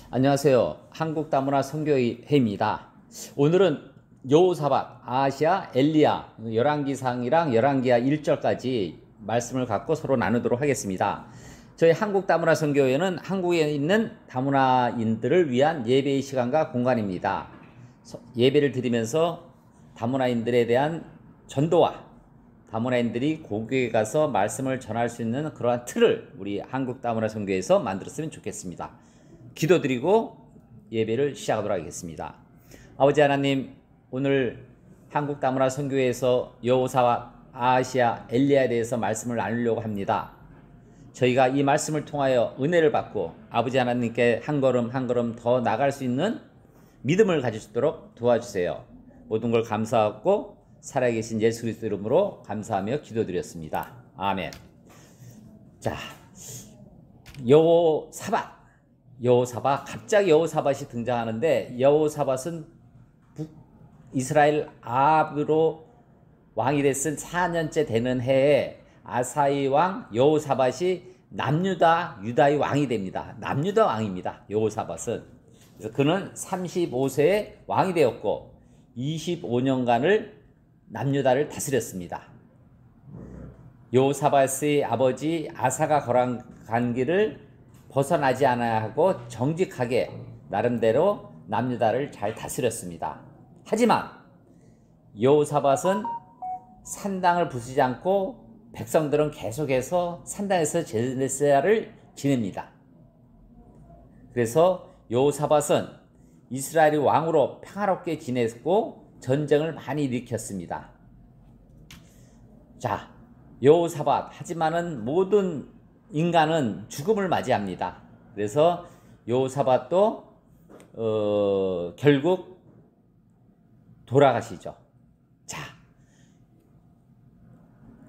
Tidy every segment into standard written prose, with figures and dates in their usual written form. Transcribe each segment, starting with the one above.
안녕하세요. 한국다문화 선교회입니다. 오늘은 여호사밧, 아하시야, 엘리야, 열왕기상이랑 열왕기하 1절까지 말씀을 갖고 서로 나누도록 하겠습니다. 저희 한국다문화 선교회는 한국에 있는 다문화인들을 위한 예배의 시간과 공간입니다. 예배를 드리면서 다문화인들에 대한 전도와 다문화인들이 고교에 가서 말씀을 전할 수 있는 그러한 틀을 우리 한국다문화 선교회에서 만들었으면 좋겠습니다. 기도드리고 예배를 시작하도록 하겠습니다. 아버지 하나님, 오늘 한국다문화 선교회에서 여호사밧, 아하시야, 엘리야에 대해서 말씀을 나누려고 합니다. 저희가 이 말씀을 통하여 은혜를 받고 아버지 하나님께 한 걸음 한 걸음 더 나갈 수 있는 믿음을 가질 수 있도록 도와주세요. 모든 걸 감사하고 살아계신 예수 그리스도 이름으로 감사하며 기도드렸습니다. 아멘. 자, 여호사밧, 갑자기 여호사밧이 등장하는데, 여호사밧은 북이스라엘 아합으로 왕이 됐은 4년째 되는 해에 아사이 왕 여호사밧이 남유다 유다의 왕이 됩니다. 남유다 왕입니다. 여호사밧은. 그래서 그는 35세에 왕이 되었고 25년간을 남유다를 다스렸습니다. 여호사밧의 아버지 아사가 걸어간 길을 벗어나지 않아야 하고 정직하게 나름대로 남유다를 잘 다스렸습니다. 하지만 여호사밧은 산당을 부수지 않고 백성들은 계속해서 산당에서 제사를 지냅니다. 그래서 여호사밧은 이스라엘의 왕으로 평화롭게 지냈고 전쟁을 많이 일으켰습니다. 자, 여호사밧, 하지만은 모든 인간은 죽음을 맞이합니다. 그래서 여호사밧도 결국 돌아가시죠. 자,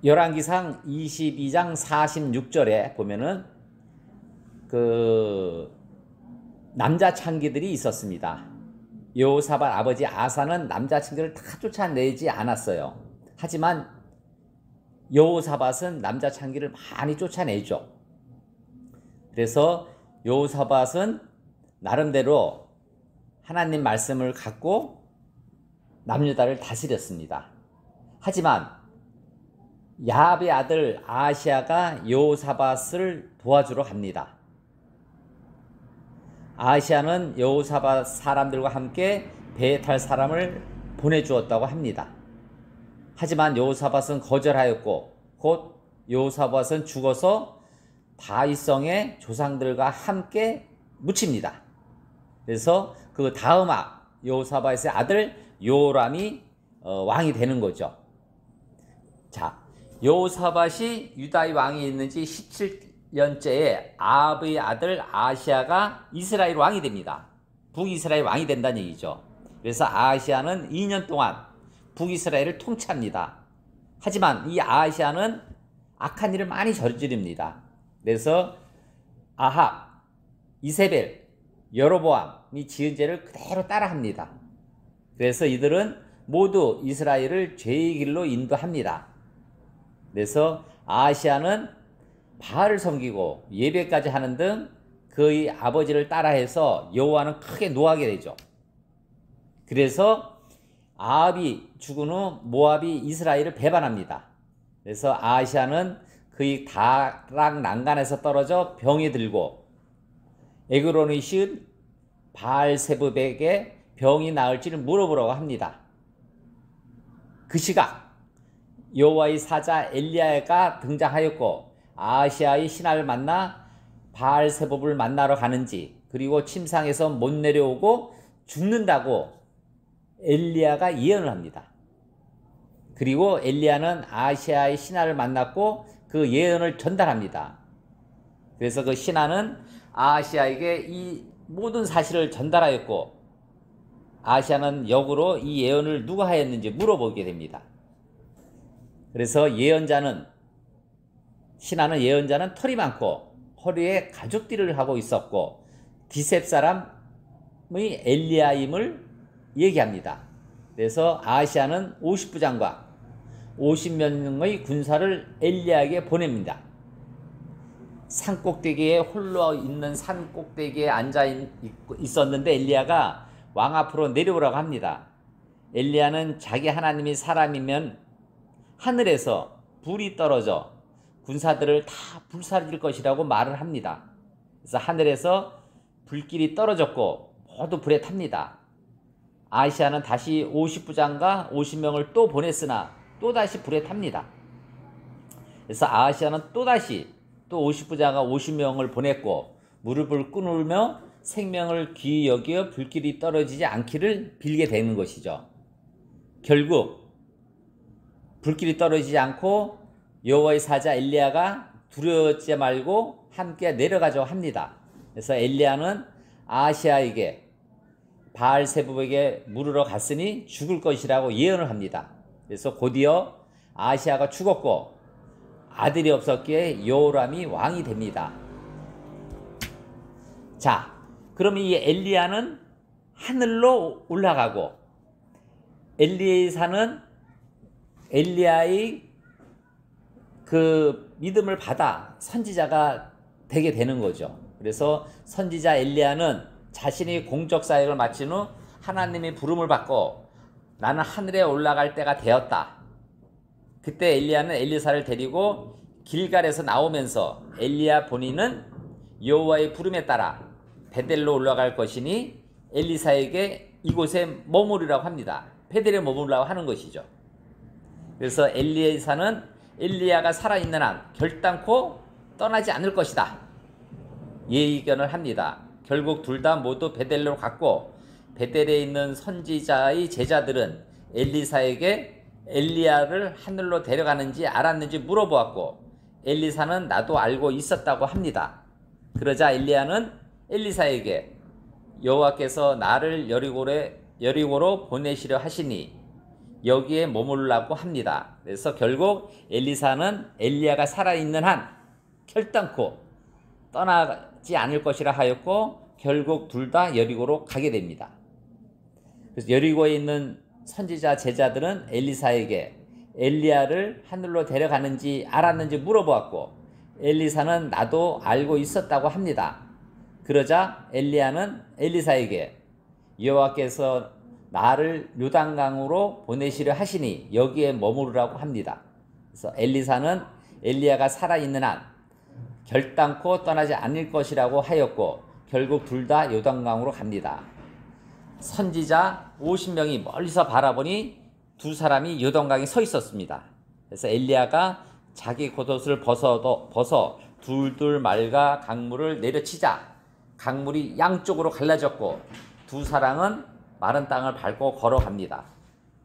열왕기상 22장 46절에 보면은 남자 창기들이 있었습니다. 여호사밧 아버지 아사는 남자 창기를 다 쫓아내지 않았어요. 하지만 여호사밧은 남자 창기를 많이 쫓아내죠. 그래서 여호사밧은 나름대로 하나님 말씀을 갖고 남유다를 다스렸습니다. 하지만 야합의 아들 아하시야가 여호사밧을 도와주러 갑니다. 아하시야는 여호사밧 사람들과 함께 배에 탈 사람을 보내주었다고 합니다. 하지만 여호사밧은 거절하였고 곧 여호사밧은 죽어서 다윗성의 조상들과 함께 묻힙니다. 그래서 그 다음 여호사밧의 아들 요람이 왕이 되는 거죠. 자, 여호사밧이 유다의 왕이 있는 지 17년째에 아합의 아들 아하시야가 이스라엘 왕이 됩니다. 북이스라엘 왕이 된다는 얘기죠. 그래서 아하시야는 2년 동안 북이스라엘을 통치합니다. 하지만 이 아하시야는 악한 일을 많이 저지릅니다. 그래서 아합, 이세벨, 여로보암이 지은 죄를 그대로 따라합니다. 그래서 이들은 모두 이스라엘을 죄의 길로 인도합니다. 그래서 아하시야는 바알을 섬기고 예배까지 하는 등 그의 아버지를 따라해서 여호와는 크게 노하게 되죠. 그래서 아합이 죽은 후 모압이 이스라엘을 배반합니다. 그래서 아하시야는 그의 다락 난간에서 떨어져 병이 들고 에그론의 시은 바알세붑에게 병이 나을지를 물어보라고 합니다. 그 시각 여호와의 사자 엘리야가 등장하였고 아하시야의 신하를 만나 바알세붑을 만나러 가는지, 그리고 침상에서 못 내려오고 죽는다고 엘리야가 예언을 합니다. 그리고 엘리야는 아하시야의 신하를 만났고 그 예언을 전달합니다. 그래서 그 신하는 아하시야에게 이 모든 사실을 전달하였고 아하시야는 역으로 이 예언을 누가 하였는지 물어보게 됩니다. 그래서 신하는 예언자는 털이 많고 허리에 가죽띠를 하고 있었고 디셉 사람의 엘리야임을 얘기합니다. 그래서 아하시야는 50부장과 50명의 군사를 엘리야에게 보냅니다. 산 꼭대기에 홀로 있는 산 꼭대기에 앉아 있었는데 엘리야가 왕 앞으로 내려오라고 합니다. 엘리야는 자기 하나님이 사람이면 하늘에서 불이 떨어져 군사들을 다 불사질 것이라고 말을 합니다. 그래서 하늘에서 불길이 떨어졌고 모두 불에 탑니다. 아시아는 다시 50부장과 50명을 또 보냈으나 또다시 불에 탑니다. 그래서 아시아는 또다시 또 50부장과 50명을 보냈고 무릎을 꿇으며 생명을 귀히 여겨 불길이 떨어지지 않기를 빌게 되는 것이죠. 결국 불길이 떨어지지 않고 여호와의 사자 엘리야가 두려워하지 말고 함께 내려가자고 합니다. 그래서 엘리야는 아시아에게 바알세불에게 물으러 갔으니 죽을 것이라고 예언을 합니다. 그래서 곧이어 아시아가 죽었고 아들이 없었기에 여호람이 왕이 됩니다. 자, 그럼 이 엘리야는 하늘로 올라가고 엘리사는 엘리야의 그 믿음을 받아 선지자가 되게 되는 거죠. 그래서 선지자 엘리야는 자신이 공적 사역을 마친 후 하나님의 부름을 받고 나는 하늘에 올라갈 때가 되었다. 그때 엘리야는 엘리사를 데리고 길갈에서 나오면서 엘리야 본인은 여호와의 부름에 따라 베델로 올라갈 것이니 엘리사에게 이곳에 머무르라고 합니다. 베델에 머무르라고 하는 것이죠. 그래서 엘리사는 엘리야가 살아있는 한 결단코 떠나지 않을 것이다. 예견을 합니다. 결국 둘 다 모두 베델로 갔고 베델에 있는 선지자의 제자들은 엘리사에게 엘리야를 하늘로 데려가는지 알았는지 물어보았고 엘리사는 나도 알고 있었다고 합니다. 그러자 엘리야는 엘리사에게 여호와께서 나를 여리고로 보내시려 하시니 여기에 머물라고 합니다. 그래서 결국 엘리사는 엘리야가 살아있는 한 결단코 떠나지 않을 것이라 하였고 결국 둘 다 여리고로 가게 됩니다. 그래서 여리고에 있는 선지자 제자들은 엘리사에게 엘리야를 하늘로 데려가는지 알았는지 물어보았고 엘리사는 나도 알고 있었다고 합니다. 그러자 엘리야는 엘리사에게 여호와께서 나를 요단강으로 보내시려 하시니 여기에 머무르라고 합니다. 그래서 엘리사는 엘리야가 살아있는 한 결단코 떠나지 않을 것이라고 하였고 결국 둘 다 요단강으로 갑니다. 선지자 50명이 멀리서 바라보니 두 사람이 요단강에 서 있었습니다. 그래서 엘리야가 자기 겉옷을 벗어 둘둘 맑아 강물을 내려치자 강물이 양쪽으로 갈라졌고 두 사람은 마른 땅을 밟고 걸어갑니다.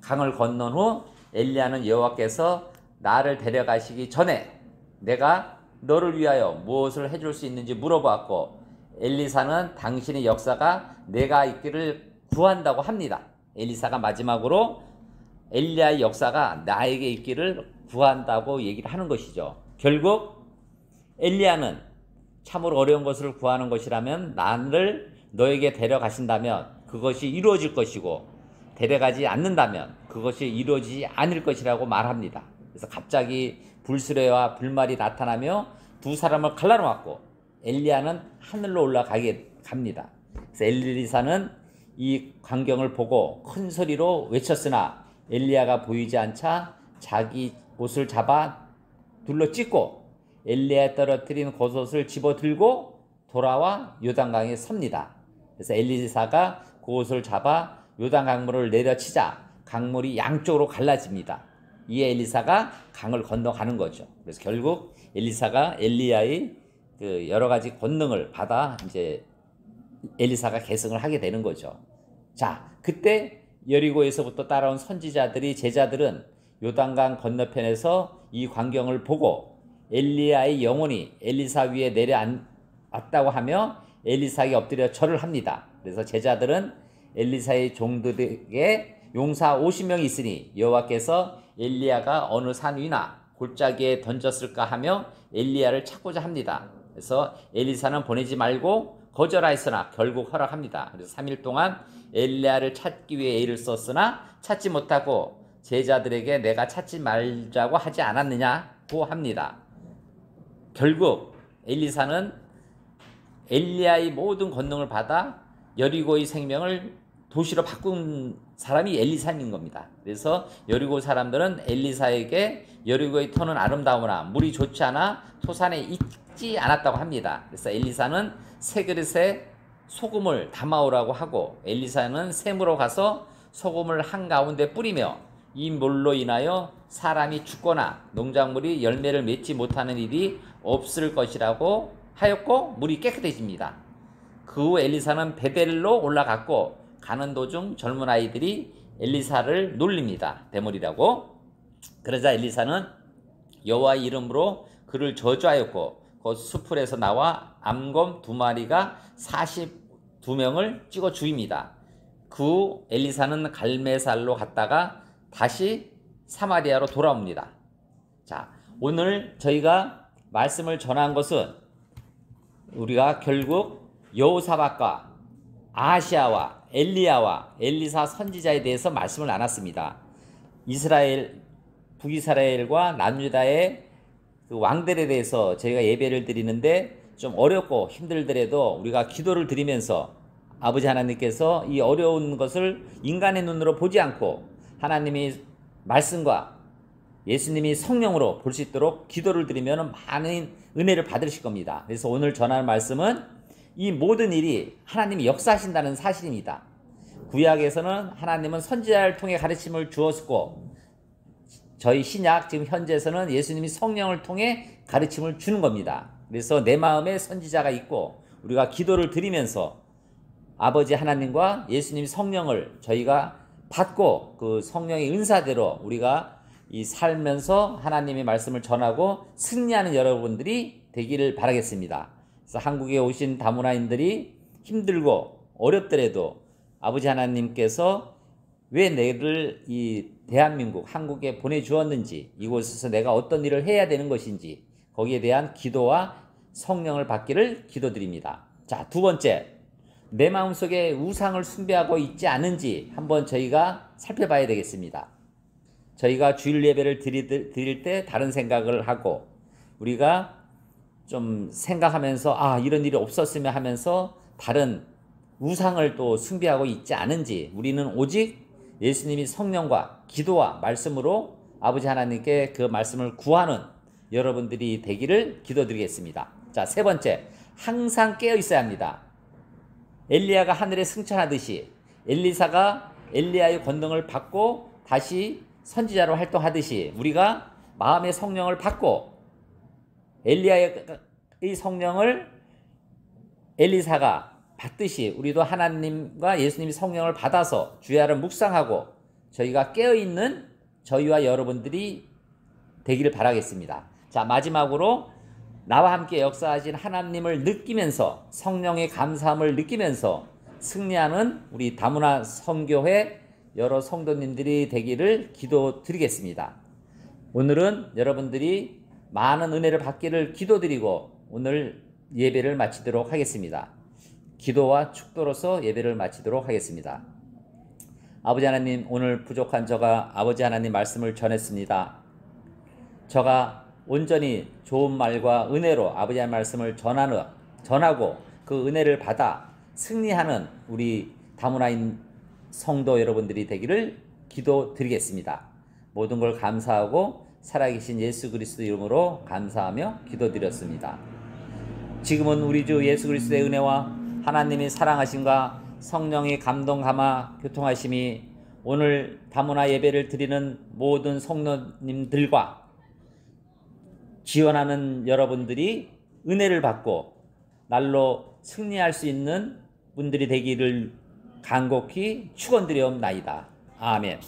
강을 건넌 후 엘리야는 여호와께서 나를 데려가시기 전에 내가 너를 위하여 무엇을 해줄 수 있는지 물어보았고 엘리사는 당신의 역사가 내가 있기를 구한다고 합니다. 엘리사가 마지막으로 엘리야의 역사가 나에게 있기를 구한다고 얘기를 하는 것이죠. 결국 엘리야는 참으로 어려운 것을 구하는 것이라면 나를 너에게 데려가신다면 그것이 이루어질 것이고 데려가지 않는다면 그것이 이루어지지 않을 것이라고 말합니다. 그래서 갑자기 불수레와 불말이 나타나며 두 사람을 갈라놓았고 엘리야는 하늘로 올라가게 갑니다. 그래서 엘리사는 이 광경을 보고 큰 소리로 외쳤으나 엘리야가 보이지 않자 자기 옷을 잡아 둘러 찢고 엘리야에 떨어뜨린 겉옷을 집어들고 돌아와 요단강에 섭니다. 그래서 엘리사가 그 옷을 잡아 요단 강물을 내려치자 강물이 양쪽으로 갈라집니다. 이에 엘리사가 강을 건너가는 거죠. 그래서 결국 엘리사가 엘리야의 그 여러 가지 권능을 받아 이제 엘리사가 계승을 하게 되는 거죠. 자, 그때 여리고에서부터 따라온 선지자들이 제자들은 요단강 건너편에서 이 광경을 보고 엘리야의 영혼이 엘리사 위에 내려앉았다고 하며 엘리사에게 엎드려 절을 합니다. 그래서 제자들은 엘리사의 종들에게 용사 50명이 있으니 여호와께서 엘리야가 어느 산 위나 골짜기에 던졌을까 하며 엘리야를 찾고자 합니다. 그래서 엘리사는 보내지 말고 거절하였으나 결국 허락합니다. 그래서 3일 동안 엘리야를 찾기 위해 애를 썼으나 찾지 못하고 제자들에게 내가 찾지 말자고 하지 않았느냐고 합니다. 결국 엘리사는 엘리야의 모든 권능을 받아 여리고의 생명을 도시로 바꾼 사람이 엘리사인 겁니다. 그래서 여리고 사람들은 엘리사에게 여리고의 터는 아름다우나 물이 좋지 않아 토산에 익지 않았다고 합니다. 그래서 엘리사는 새 그릇에 소금을 담아오라고 하고 엘리사는 샘으로 가서 소금을 한가운데 뿌리며 이 물로 인하여 사람이 죽거나 농작물이 열매를 맺지 못하는 일이 없을 것이라고 하였고 물이 깨끗해집니다. 그 후 엘리사는 베델로 올라갔고 가는 도중 젊은 아이들이 엘리사를 놀립니다. 대물이라고. 그러자 엘리사는 여호와의 이름으로 그를 저주하였고 곧 수풀에서 나와 암곰 2마리가 42명을 찍어 죽입니다. 그 후 엘리사는 갈메살로 갔다가 다시 사마리아로 돌아옵니다. 자, 오늘 저희가 말씀을 전한 것은 우리가 결국 여호사밧과 아하시아와 엘리야와 엘리사 선지자에 대해서 말씀을 나눴습니다. 이스라엘, 북이스라엘과 남유다의 그 왕들에 대해서 저희가 예배를 드리는데 좀 어렵고 힘들더라도 우리가 기도를 드리면서 아버지 하나님께서 이 어려운 것을 인간의 눈으로 보지 않고 하나님이 말씀과 예수님이 성령으로 볼 수 있도록 기도를 드리면 많은 은혜를 받으실 겁니다. 그래서 오늘 전하는 말씀은 이 모든 일이 하나님이 역사하신다는 사실입니다. 구약에서는 하나님은 선지자를 통해 가르침을 주었고 저희 신약 지금 현재에서는 예수님이 성령을 통해 가르침을 주는 겁니다. 그래서 내 마음에 선지자가 있고 우리가 기도를 드리면서 아버지 하나님과 예수님 성령을 저희가 받고 그 성령의 은사대로 우리가 이 살면서 하나님의 말씀을 전하고 승리하는 여러분들이 되기를 바라겠습니다. 그래서 한국에 오신 다문화인들이 힘들고 어렵더라도 아버지 하나님께서 왜 내를 이 대한민국 한국에 보내주었는지 이곳에서 내가 어떤 일을 해야 되는 것인지 거기에 대한 기도와 성령을 받기를 기도드립니다. 자, 두 번째, 내 마음속에 우상을 숭배하고 있지 않은지 한번 저희가 살펴봐야 되겠습니다. 저희가 주일 예배를 드릴 때 다른 생각을 하고 우리가 좀 생각하면서 이런 일이 없었으면 하면서 다른 우상을 또 숭배하고 있지 않은지 우리는 오직 예수님이 성령과 기도와 말씀으로 아버지 하나님께 그 말씀을 구하는 여러분들이 되기를 기도드리겠습니다. 자, 세 번째, 항상 깨어 있어야 합니다. 엘리야가 하늘에 승천하듯이 엘리사가 엘리야의 권능을 받고 다시 선지자로 활동하듯이 우리가 마음의 성령을 받고 엘리야의 성령을 엘리사가 받듯이 우리도 하나님과 예수님이 성령을 받아서 주야를 묵상하고 저희가 깨어있는 저희와 여러분들이 되기를 바라겠습니다. 자, 마지막으로 나와 함께 역사하신 하나님을 느끼면서 성령의 감사함을 느끼면서 승리하는 우리 다문화 선교회 여러 성도님들이 되기를 기도드리겠습니다. 오늘은 여러분들이 많은 은혜를 받기를 기도드리고 오늘 예배를 마치도록 하겠습니다. 기도와 축도로서 예배를 마치도록 하겠습니다. 아버지 하나님, 오늘 부족한 저가 아버지 하나님 말씀을 전했습니다. 저가 온전히 좋은 말과 은혜로 아버지 하나님 말씀을 전하고 그 은혜를 받아 승리하는 우리 다문화인 성도 여러분들이 되기를 기도드리겠습니다. 모든 걸 감사하고 살아계신 예수 그리스도 이름으로 감사하며 기도드렸습니다. 지금은 우리 주 예수 그리스도의 은혜와 하나님의 사랑하심과 성령의 감동 감화 교통하심이 오늘 다문화 예배를 드리는 모든 성도님들과 지원하는 여러분들이 은혜를 받고 날로 승리할 수 있는 분들이 되기를 간곡히 축원드리옵나이다. 아멘.